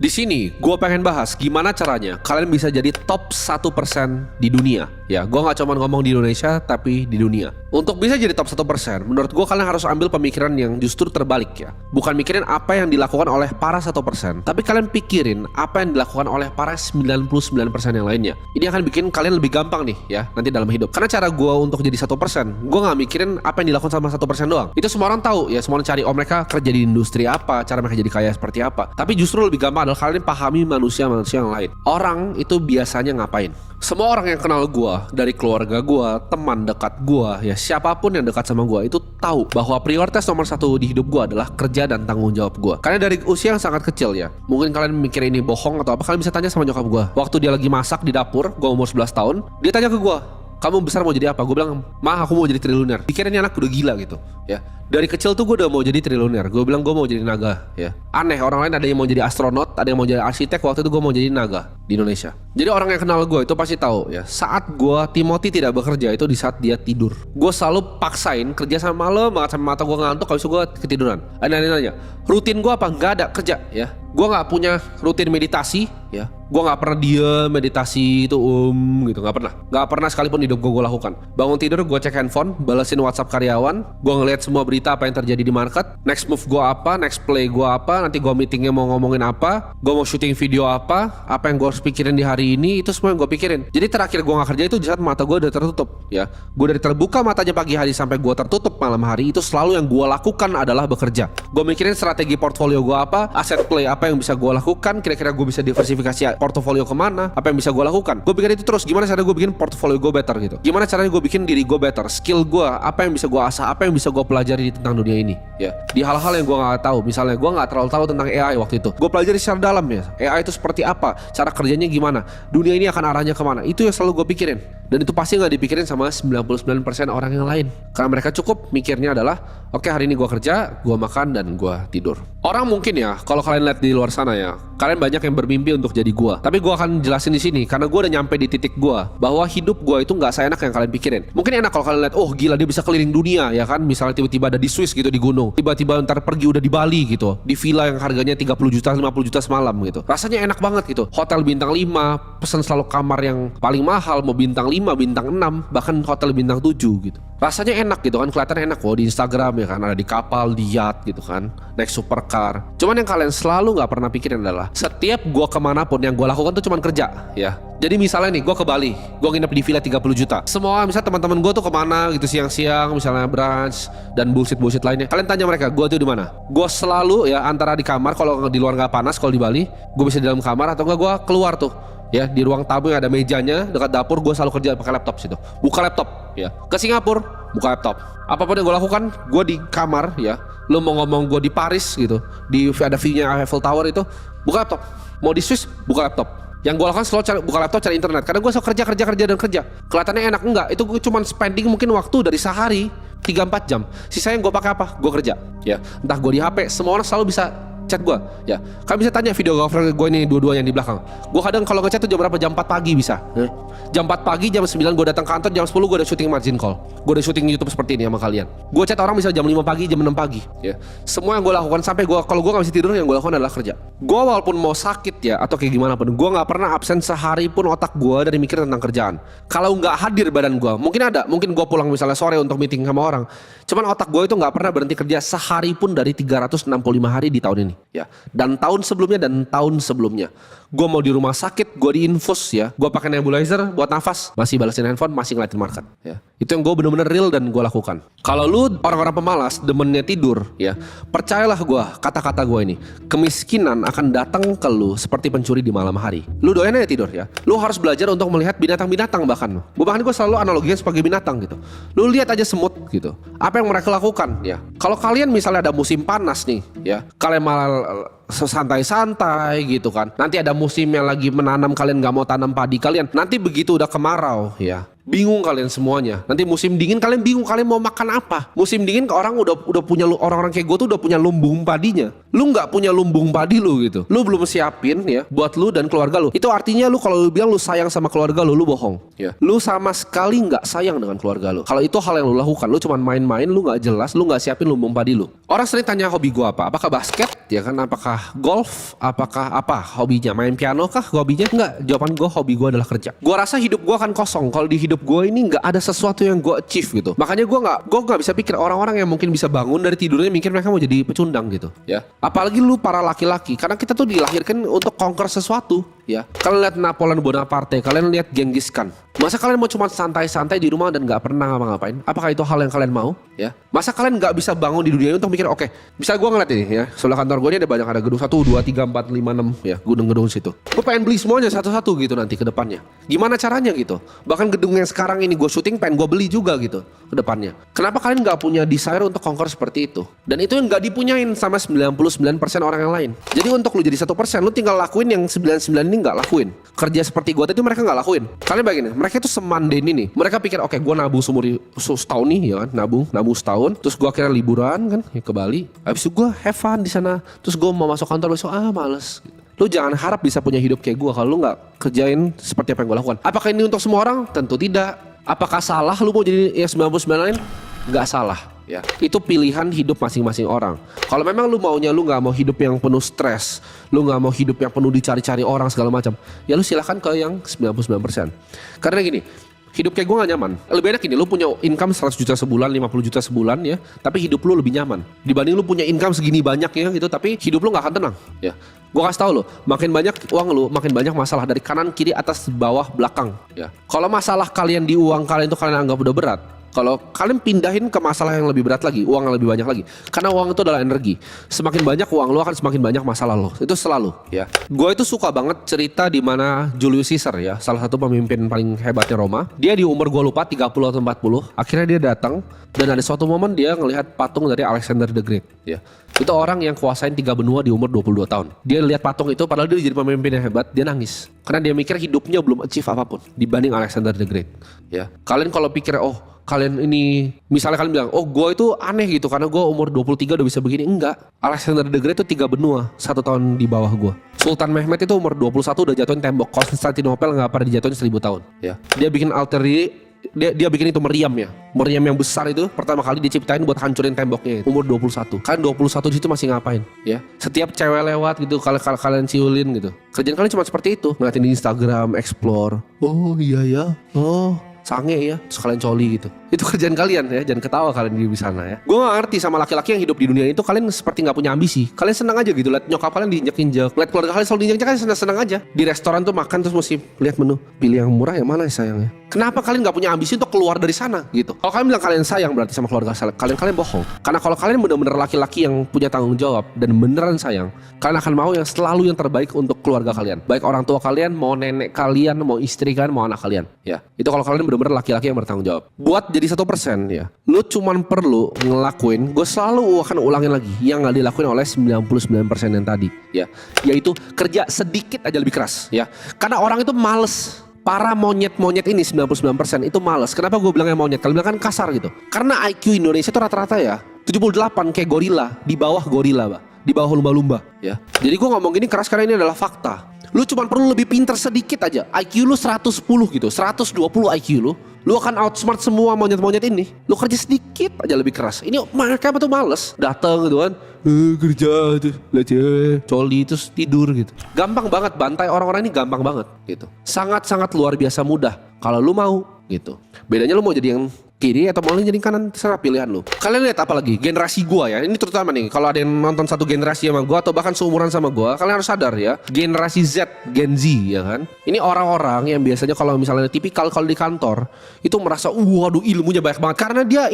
Di sini gue pengen bahas gimana caranya kalian bisa jadi top 1% di dunia. Ya, gue gak cuma ngomong di Indonesia tapi di dunia. Untuk bisa jadi top 1%, menurut gue kalian harus ambil pemikiran yang justru terbalik ya. Bukan mikirin apa yang dilakukan oleh para 1%, tapi kalian pikirin apa yang dilakukan oleh para 99% yang lainnya. Ini akan bikin kalian lebih gampang nih ya nanti dalam hidup. Karena cara gue untuk jadi 1%, gue gak mikirin apa yang dilakukan sama 1% doang. Itu semua orang tahu ya, semua orang cari mereka kerja di industri apa, cara mereka jadi kaya seperti apa. Tapi justru lebih gampang adalah kalian pahami manusia-manusia yang lain. Orang itu biasanya ngapain? Semua orang yang kenal gue, dari keluarga gue, teman dekat gue, ya siapapun yang dekat sama gue itu tahu bahwa prioritas nomor 1 di hidup gue adalah kerja dan tanggung jawab gue. Karena dari usia yang sangat kecil ya, mungkin kalian mikir ini bohong atau apa, kalian bisa tanya sama nyokap gue. Waktu dia lagi masak di dapur, gue umur 11 tahun, dia tanya ke gue, kamu besar mau jadi apa? Gue bilang, ma aku mau jadi triliuner. Pikirin ini anak udah gila gitu ya. Dari kecil tuh gue udah mau jadi triliuner. Gue bilang gue mau jadi naga ya. Aneh, orang lain ada yang mau jadi astronot, ada yang mau jadi arsitek. Waktu itu gue mau jadi naga di Indonesia. Jadi orang yang kenal gue itu pasti tahu ya, saat gue Timothy tidak bekerja itu di saat dia tidur. Gue selalu paksain kerja sama malam banget, sampai mata gue ngantuk, habis itu gue ketiduran. Ada yang nanya, rutin gue apa? Gak ada, kerja ya. Gue gak punya rutin meditasi ya. Gue gak pernah diem meditasi itu gitu, gak pernah sekalipun hidup gue lakukan. Bangun tidur gue cek handphone, balesin WhatsApp karyawan, gue ngeliat semua berita apa yang terjadi di market, next move gue apa, next play gue apa, nanti gue meetingnya mau ngomongin apa, gue mau syuting video apa yang gue harus pikirin di hari ini, itu semua yang gue pikirin. Jadi terakhir gue gak kerja itu di saat mata gue udah tertutup ya. Gue dari terbuka matanya pagi hari sampai gue tertutup malam hari, itu selalu yang gue lakukan adalah bekerja. Gue mikirin strategi portfolio gue apa, aset play apa yang bisa gue lakukan, kira-kira gue bisa diversifikasi portofolio kemana, apa yang bisa gue lakukan. Gue pikir itu terus, gimana caranya gue bikin portofolio gue better gitu, gimana caranya gue bikin diri gue better, skill gue, apa yang bisa gue asah, apa yang bisa gue pelajari tentang dunia ini ya. Di hal-hal yang gue gak tahu, misalnya gue gak terlalu tahu tentang AI waktu itu, gue pelajari secara dalam ya, AI itu seperti apa, cara kerjanya gimana, dunia ini akan arahnya kemana. Itu yang selalu gue pikirin. Dan itu pasti gak dipikirin sama 99% orang yang lain. Karena mereka cukup mikirnya adalah, oke, hari ini gue kerja, gue makan, dan gue tidur. Orang mungkin ya, kalau kalian lihat di luar sana ya, kalian banyak yang bermimpi untuk jadi gue. Tapi gue akan jelasin di sini, karena gue udah nyampe di titik gue, bahwa hidup gue itu gak seenak yang kalian pikirin. Mungkin enak kalau kalian lihat, oh gila dia bisa keliling dunia ya kan, misalnya tiba-tiba ada di Swiss gitu, di gunung, tiba-tiba ntar pergi udah di Bali gitu, di villa yang harganya 30 juta, 50 juta semalam gitu. Rasanya enak banget gitu, hotel bintang 5, pesan selalu kamar yang paling mahal, mau bintang 5, bintang 6, bahkan hotel bintang 7 gitu. Rasanya enak gitu kan, kelihatan enak di Instagram ya kan, ada di kapal, di yacht gitu kan, naik supercar. Cuman yang kalian selalu gak pernah pikirin adalah, setiap gue kemanapun yang gue lakukan tuh cuman kerja ya. Jadi misalnya nih, gue ke Bali, gue nginep di villa 30 juta. Semua misalnya teman-teman gue tuh kemana gitu siang-siang, misalnya brunch dan bullshit lainnya. Kalian tanya mereka, gue tuh di mana? Gue selalu ya antara di kamar, kalau di luar nggak panas, kalau di Bali, gue bisa di dalam kamar, atau enggak gue keluar tuh. Ya di ruang tamu yang ada mejanya dekat dapur, gue selalu kerja pakai laptop situ. Buka laptop ya. Ke Singapura buka laptop. Apapun yang gue lakukan, gue di kamar ya. Lo mau ngomong gue di Paris gitu, ada view-nya Eiffel Tower itu, buka laptop. Mau di Swiss, buka laptop. Yang gue lakukan selalu buka laptop, cari internet. Karena gue selalu kerja. Kelihatannya enak, enggak. Itu gue cuma spending mungkin waktu dari sehari 3-4 jam. Sisanya yang gue pakai apa? Gue kerja ya. Entah gue di HP, semua orang selalu bisa chat gue ya. Kalian bisa tanya videographer gue ini dua-dua yang di belakang. Gue kadang kalau ngechat tuh jam berapa? Jam 4 pagi bisa. Jam 4 pagi, jam 9 gue datang kantor, jam 10 gue udah syuting margin call. Gue udah syuting YouTube seperti ini sama kalian. Gue chat orang bisa jam 5 pagi, jam 6 pagi ya. Semua yang gue lakukan sampai kalau gue gak bisa tidur, yang gue lakukan adalah kerja. Gue walaupun mau sakit ya atau kayak gimana pun, gue gak pernah absen sehari pun otak gue dari mikir tentang kerjaan. Kalau gak hadir badan gue, mungkin gue pulang misalnya sore untuk meeting sama orang, cuman otak gue itu gak pernah berhenti kerja sehari pun dari 365 hari di tahun ini ya. Dan tahun sebelumnya gue mau di rumah sakit, gue diinfus ya, gue pakai nebulizer buat nafas, masih balesin handphone, masih ngeliatin market ya. Itu yang gue bener-bener real dan gue lakukan. Kalau lu orang-orang pemalas, demennya tidur ya, percayalah gue, kata-kata gue ini, kemiskinan akan datang ke lu seperti pencuri di malam hari. Lu doyan aja tidur ya. Lu harus belajar untuk melihat binatang-binatang bahkan. Gue selalu analoginya sebagai binatang gitu. Lu lihat aja semut gitu, apa yang mereka lakukan ya. Kalau kalian misalnya ada musim panas nih ya, kalian malah santai-santai gitu kan. Nanti ada musim yang lagi menanam, kalian gak mau tanam padi kalian. Nanti begitu udah kemarau ya, Bingung kalian semuanya. Nanti musim dingin kalian bingung kalian mau makan apa. Musim dingin orang udah punya, orang-orang kayak gue tuh udah punya lumbung padinya. Lu nggak punya lumbung padi lu gitu. Lu belum siapin ya buat lu dan keluarga lu. Itu artinya lu kalau lu bilang lu sayang sama keluarga lu bohong. Ya. Lu sama sekali nggak sayang dengan keluarga lu. Kalau itu hal yang lu lakukan, lu cuman main-main, lu nggak jelas, lu nggak siapin lumbung padi lu. Orang sering tanya hobi gue apa? Apakah basket? Ya kan? Apakah golf? Apakah apa hobinya? Main piano kah hobinya? Enggak. Jawaban gue, hobi gue adalah kerja. Gue rasa hidup gue akan kosong kalau di hidup gue ini nggak ada sesuatu yang gue achieve gitu. Makanya gue nggak bisa pikir orang-orang yang mungkin bisa bangun dari tidurnya mikir mereka mau jadi pecundang gitu. Ya. Apalagi lu para laki-laki, karena kita tuh dilahirkan untuk conquer sesuatu. Ya, kalian lihat Napoleon Bonaparte, kalian lihat Genghis Khan. Masa kalian mau cuma santai-santai di rumah dan nggak pernah ngapa-ngapain? Apakah itu hal yang kalian mau? Ya, masa kalian nggak bisa bangun di dunia ini untuk mikir, oke, bisa gue ngeliat ini ya, sebelah kantor gue ini ada gedung 1, 2, 3, 4, 5, 6 ya, gedung-gedung situ. Gue pengen beli semuanya satu-satu gitu nanti ke depannya. Gimana caranya gitu? Bahkan gedung yang sekarang ini gue syuting pengen gue beli juga gitu ke depannya. Kenapa kalian nggak punya desire untuk conquer seperti itu? Dan itu yang nggak dipunyain sama 99% orang yang lain. Jadi untuk lu jadi 1%, lu tinggal lakuin yang 99 ini nggak lakuin. Kerja seperti gue tadi mereka nggak lakuin. Kalian bayangin, mereka itu semanden ini. Mereka pikir oke, gue nabung setahun nih ya kan, nabung setahun. Terus gue akhirnya liburan kan ya, ke Bali. Habis itu gue have fun di sana. Terus gue mau masuk kantor besok, males. Lu jangan harap bisa punya hidup kayak gue kalau lu nggak kerjain seperti apa yang gue lakukan. Apakah ini untuk semua orang? Tentu tidak. Apakah salah lu mau jadi yang 99 lain? Nggak salah. Ya, itu pilihan hidup masing-masing orang. Kalau memang lu maunya lu nggak mau hidup yang penuh stres, lu nggak mau hidup yang penuh dicari-cari orang segala macam, ya lu silahkan ke yang 99%. Karena gini, hidup kayak gue gak nyaman. Lebih enak gini, lu punya income 100 juta sebulan, 50 juta sebulan ya, tapi hidup lu lebih nyaman dibanding lu punya income segini banyak ya gitu, tapi hidup lu gak akan tenang ya. Gue kasih tau lu, makin banyak uang lu, makin banyak masalah dari kanan, kiri, atas, bawah, belakang ya. Kalau masalah kalian di uang kalian itu kalian anggap udah berat, kalau kalian pindahin ke masalah yang lebih berat lagi, uang yang lebih banyak lagi. Karena uang itu adalah energi. Semakin banyak uang lo akan semakin banyak masalah lo. Itu selalu ya. Gue itu suka banget cerita di mana Julius Caesar ya, salah satu pemimpin paling hebatnya Roma. Dia di umur gue lupa 30 atau 40. Akhirnya dia datang dan ada suatu momen dia ngelihat patung dari Alexander the Great ya. Itu orang yang kuasain 3 benua di umur 22 tahun. Dia lihat patung itu padahal dia jadi pemimpin yang hebat, dia nangis. Karena dia mikir hidupnya belum achieve apapun dibanding Alexander the Great ya. Kalian kalau pikir kalian ini, misalnya kalian bilang, gue itu aneh gitu karena gue umur 23 udah bisa begini. Enggak, Alexander the Great itu 3 benua 1 tahun di bawah gue. Sultan Mehmet itu umur 21 udah jatuhin tembok Konstantinopel, gak pernah dijatuhin 1000 tahun ya. Dia bikin altar diri, dia bikin itu meriam ya. Meriam yang besar itu pertama kali diciptain buat hancurin temboknya. Umur 21. Kalian 21 di situ masih ngapain ya? Setiap cewek lewat gitu kalian ciulin gitu. Kerjaan kalian cuma seperti itu, ngeliatin di Instagram, explore. Oh iya ya. Oh sange ya, terus kalian coli gitu. Itu kerjaan kalian ya, jangan ketawa kalian di sana ya. Gue gak ngerti sama laki-laki yang hidup di dunia itu, kalian seperti gak punya ambisi. Kalian senang aja gitu, liat nyokap kalian diinjek-injek, liat keluarga kalian selalu diinjek-injek, kalian senang-senang aja. Di restoran tuh makan terus mesti lihat menu, pilih yang murah yang mana ya sayangnya. Kenapa kalian gak punya ambisi untuk keluar dari sana gitu? Kalau kalian bilang kalian sayang berarti sama keluarga kalian bohong. Karena kalau kalian benar-benar laki-laki yang punya tanggung jawab dan beneran sayang, kalian akan mau yang selalu yang terbaik untuk keluarga kalian. Baik orang tua kalian, mau nenek kalian, mau istri kalian, mau anak kalian ya. Itu kalau kalian benar-benar laki-laki yang bertanggung jawab. Buat jadi 1% ya, lu cuman perlu ngelakuin, gue selalu akan ulangin lagi yang gak dilakuin oleh 99% yang tadi ya, yaitu kerja sedikit aja lebih keras ya. Karena orang itu males. Para monyet-monyet ini 99% itu males. Kenapa gue bilangnya monyet? Kalau bilang kan kasar gitu. Karena IQ Indonesia itu rata-rata ya 78 kayak gorila, di bawah gorila, Pak. Di bawah lumba-lumba ya. Jadi gue ngomong gini keras karena ini adalah fakta. Lu cuma perlu lebih pintar sedikit aja. IQ lu 110 gitu, 120 IQ lu akan outsmart semua monyet-monyet ini. Lu kerja sedikit aja lebih keras. Ini mereka tuh males, datang gitu kan, kerja tuh, belajar, coli terus tidur gitu. Gampang banget, bantai orang-orang ini gampang banget gitu. Sangat-sangat luar biasa mudah kalau lu mau gitu. Bedanya lu mau jadi yang kiri atau mau jadi kanan, terserah pilihan lu. Kalian lihat apalagi generasi gua ya, ini terutama nih kalau ada yang nonton satu generasi sama gua atau bahkan seumuran sama gua, kalian harus sadar ya, generasi Z, Gen Z ya kan. Ini orang-orang yang biasanya kalau misalnya tipikal kalau di kantor itu merasa waduh ilmunya banyak banget karena dia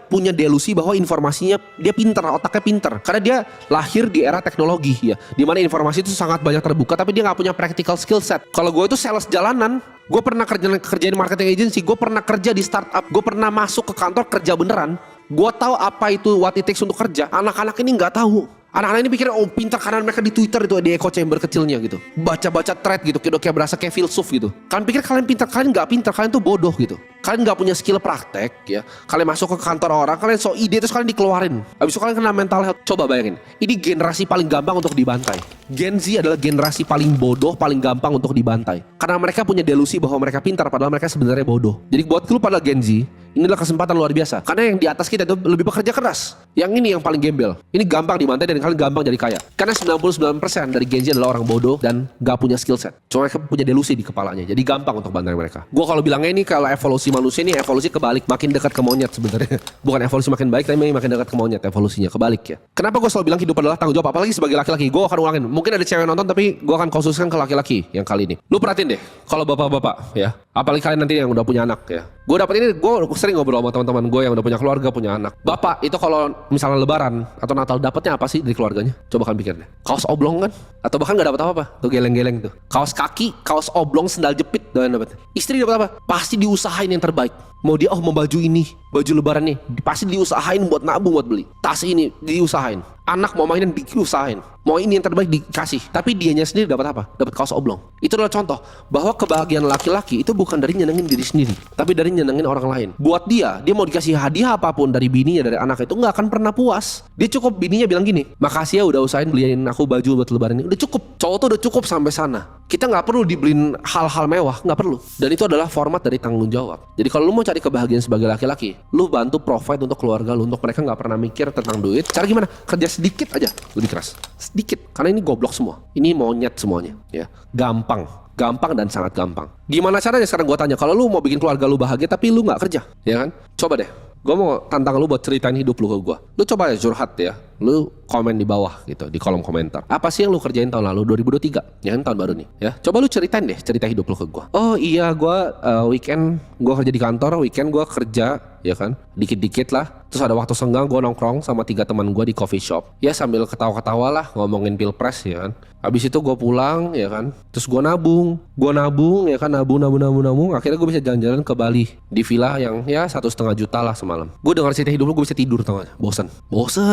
punya delusi bahwa informasinya dia pinter, otaknya pinter karena dia lahir di era teknologi ya, dimana informasi itu sangat banyak terbuka tapi dia nggak punya practical skill set. Kalau gue itu sales jalanan, gue pernah kerja di marketing agency, gue pernah kerja di startup, gue pernah masuk ke kantor kerja beneran. Gue tahu apa itu what it takes untuk kerja. Anak-anak ini nggak tahu. Anak-anak ini pikir pintar karena mereka di Twitter itu di echo chamber kecilnya gitu. Baca-baca thread gitu, kayak berasa kayak filsuf gitu. Kalian pikir kalian pintar, kalian nggak pintar, kalian tuh bodoh gitu. Kalian nggak punya skill praktek ya. Kalian masuk ke kantor orang, kalian so ide terus kalian dikeluarin. Habis itu kalian kena mental health. Coba bayangin, ini generasi paling gampang untuk dibantai. Gen Z adalah generasi paling bodoh, paling gampang untuk dibantai. Karena mereka punya delusi bahwa mereka pintar, padahal mereka sebenarnya bodoh. Jadi buat lu pada Gen Z, ini adalah kesempatan luar biasa. Karena yang di atas kita itu lebih bekerja keras. Yang ini yang paling gembel. Ini gampang dibantai dan kalian gampang jadi kaya. Karena 99% dari Gen Z adalah orang bodoh dan gak punya skill set. Cuma mereka punya delusi di kepalanya. Jadi gampang untuk bantai mereka. Gue kalau bilangnya ini kalau evolusi manusia ini evolusi kebalik. Makin dekat ke monyet sebenarnya. Bukan evolusi makin baik, tapi makin dekat ke monyet evolusinya. Kebalik ya. Kenapa gue selalu bilang hidup adalah tanggung jawab. Apalagi sebagai laki-laki. Gue akan ulangin. Mungkin ada cewek nonton tapi gue akan khususkan ke laki-laki yang kali ini. Lu perhatiin deh. Kalau bapak-bapak ya. Apalagi kalian nanti yang udah punya anak ya. Gue dapet ini, gue sering ngobrol sama teman-teman gue yang udah punya keluarga, punya anak. Bapak itu kalau misalnya lebaran atau Natal dapatnya apa sih dari keluarganya? Coba kalian pikir deh. Kaos oblong kan? Atau bahkan gak dapat apa-apa. Tuh geleng-geleng tuh. Kaos kaki, kaos oblong, sendal jepit doyan dapat. Istri dapat apa? Pasti diusahain yang terbaik. Mau dia mau baju ini, baju lebaran nih, pasti diusahain buat nabung buat beli. Tas ini diusahain. Anak mau mainan diusahain. Mau ini yang terbaik dikasih. Tapi dianya sendiri dapat apa? Dapat kaos oblong. Itu adalah contoh bahwa kebahagiaan laki-laki itu bukan dari nyenengin diri sendiri, tapi dari nyenengin orang lain. Buat dia mau dikasih hadiah apapun dari bininya, dari anak itu nggak akan pernah puas. Dia cukup bininya bilang gini, makasih ya udah usahain beliin aku baju buat lebaran ini. Udah cukup. Cowok tuh udah cukup sampai sana. Kita nggak perlu dibeliin hal-hal mewah, nggak perlu. Dan itu adalah format dari tanggung jawab. Jadi kalau lu mau cari kebahagiaan sebagai laki-laki, lu bantu provide untuk keluarga lu, untuk mereka nggak pernah mikir tentang duit. Cara gimana? Kerja sedikit aja, lebih keras. Sedikit, karena ini goblok semua. Ini monyet semuanya, ya. Gampang dan sangat gampang. Gimana caranya sekarang gue tanya, kalau lu mau bikin keluarga lu bahagia tapi lu nggak kerja, ya kan? Coba deh. Gue mau tantang lu buat ceritain hidup lu ke gue. Lu coba ya curhat ya. Lu komen di bawah gitu, di kolom komentar. Apa sih yang lu kerjain tahun lalu 2023? Ya kan tahun baru nih ya. Coba lu ceritain deh cerita hidup lu ke gue. Oh iya gue weekend gue kerja di kantor, weekend gue kerja ya kan. Dikit-dikit lah. Terus ada waktu senggang gue nongkrong sama 3 teman gue di coffee shop. Ya sambil ketawa-ketawa lah ngomongin pilpres ya kan. Habis itu gue pulang ya kan. Terus gue nabung ya kan, nabung. Akhirnya gue bisa jalan-jalan ke Bali di villa yang ya 1,5 juta lah semalam. Gue dengar cerita hidup lu gue bisa tidur tau gak? Bosen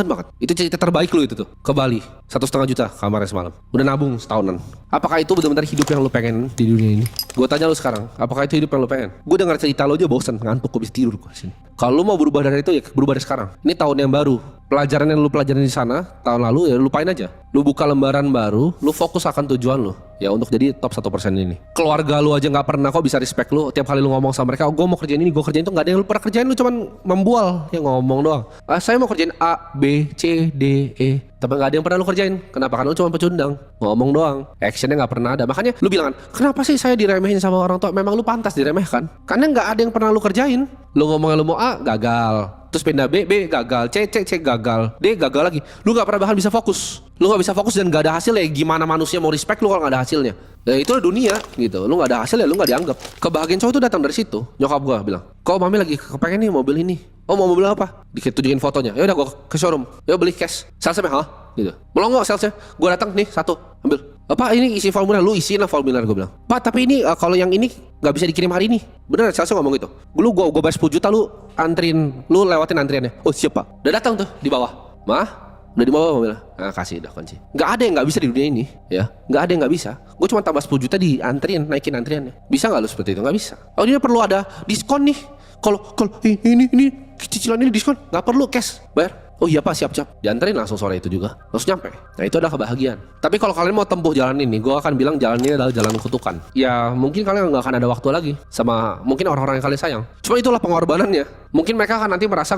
banget. Itu cerita terbaik lu itu tuh. Ke Bali 1,5 juta kamarnya semalam. Udah nabung setahunan. Apakah itu benar-benar hidup yang lu pengen di dunia ini? Gue tanya lu sekarang, apakah itu hidup yang lu pengen? Gue dengar cerita lu aja bosen, ngantuk, gue bisa tidur gue sini. Kalau lu mau berubah dari itu ya berubah dari sekarang. Ini tahun yang baru. Pelajaran yang lu pelajarin di sana tahun lalu ya lupain aja. Lu buka lembaran baru, lu fokus akan tujuan lu ya untuk jadi top 1% ini. Keluarga lu aja nggak pernah kok bisa respect lu. Tiap kali lu ngomong sama mereka, oh, gue mau kerjain ini, gue kerjain itu, nggak ada yang lu pernah kerjain, lu cuman membual ya ngomong doang. Saya mau kerjain A, B, C, D, E, tapi nggak ada yang pernah lu kerjain. Kenapa? Karena lu cuma pecundang, ngomong doang, actionnya nggak pernah ada. Makanya lu bilang kan, kenapa sih saya diremehin sama orang tua? Memang lu pantas diremehkan, karena nggak ada yang pernah lu kerjain. Lu ngomongnya lu mau A, gagal. Terus pindah B gagal, C gagal, D gagal lagi. Lu gak pernah bahkan bisa fokus. Lu gak bisa fokus dan gak ada hasil ya. Gimana manusia mau respect lu kalau gak ada hasilnya? Ya itulah dunia gitu. Lu gak ada hasil ya lu gak dianggap. Kebahagiaan cowok itu datang dari situ. Nyokap gua bilang, kok mami lagi kepengen nih mobil ini. Oh mau mobil apa? Ditunjukin fotonya. Ya udah gua ke showroom. Ya beli cash. Salesnya hah? Gitu. Melongo salesnya. Gua datang nih 1 ambil. Apa ini isi formulir? Lu isiin lah formulir, gue bilang. Pak tapi ini kalau yang ini gak bisa dikirim hari ini. Bener salesnya ngomong gitu. Gue bayar 10 juta lu antrin, lu lewatin antriannya. Oh siap pak. Udah datang tuh di bawah. Mah udah di bawah mobilnya. Nah kasih udah kunci. Gak ada yang gak bisa di dunia ini ya. Gak ada yang gak bisa. Gue cuma tambah 10 juta di antrian, naikin antriannya. Bisa gak lu seperti itu? Gak bisa. Oh ini perlu ada diskon nih. Kalau ini cicilan ini diskon. Gak perlu cash. Bayar. Oh iya pak, siap-siap. Dianterin langsung sore itu juga. Langsung nyampe. Nah itu adalah kebahagiaan. Tapi kalau kalian mau tempuh jalan ini, gue akan bilang jalan ini adalah jalan kutukan. Ya mungkin kalian gak akan ada waktu lagi sama mungkin orang-orang yang kalian sayang. Cuma itulah pengorbanannya. Mungkin mereka akan nanti merasa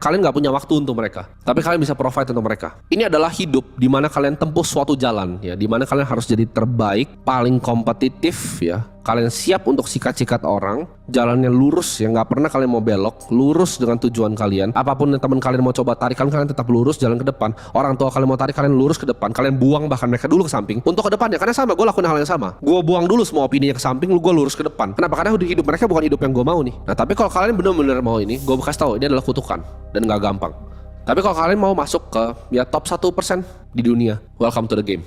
kalian gak punya waktu untuk mereka. Tapi kalian bisa provide untuk mereka. Ini adalah hidup di mana kalian tempuh suatu jalan ya, di mana kalian harus jadi terbaik, paling kompetitif ya. Kalian siap untuk sikat-sikat orang, jalannya lurus ya, nggak pernah kalian mau belok, lurus dengan tujuan kalian. Apapun yang teman kalian mau coba tarik, kalian tetap lurus jalan ke depan. Orang tua kalian mau tarik, kalian lurus ke depan. Kalian buang bahkan mereka dulu ke samping untuk ke depannya. Karena sama, gue lakuin hal yang sama. Gue buang dulu semua opininya ke samping, gue lurus ke depan. Kenapa? Karena hidup mereka bukan hidup yang gue mau nih. Nah tapi kalau kalian benar-benar mau ini, gue kasih tahu ini adalah kutukan dan nggak gampang. Tapi kalau kalian mau masuk ke ya top 1% di dunia, welcome to the game.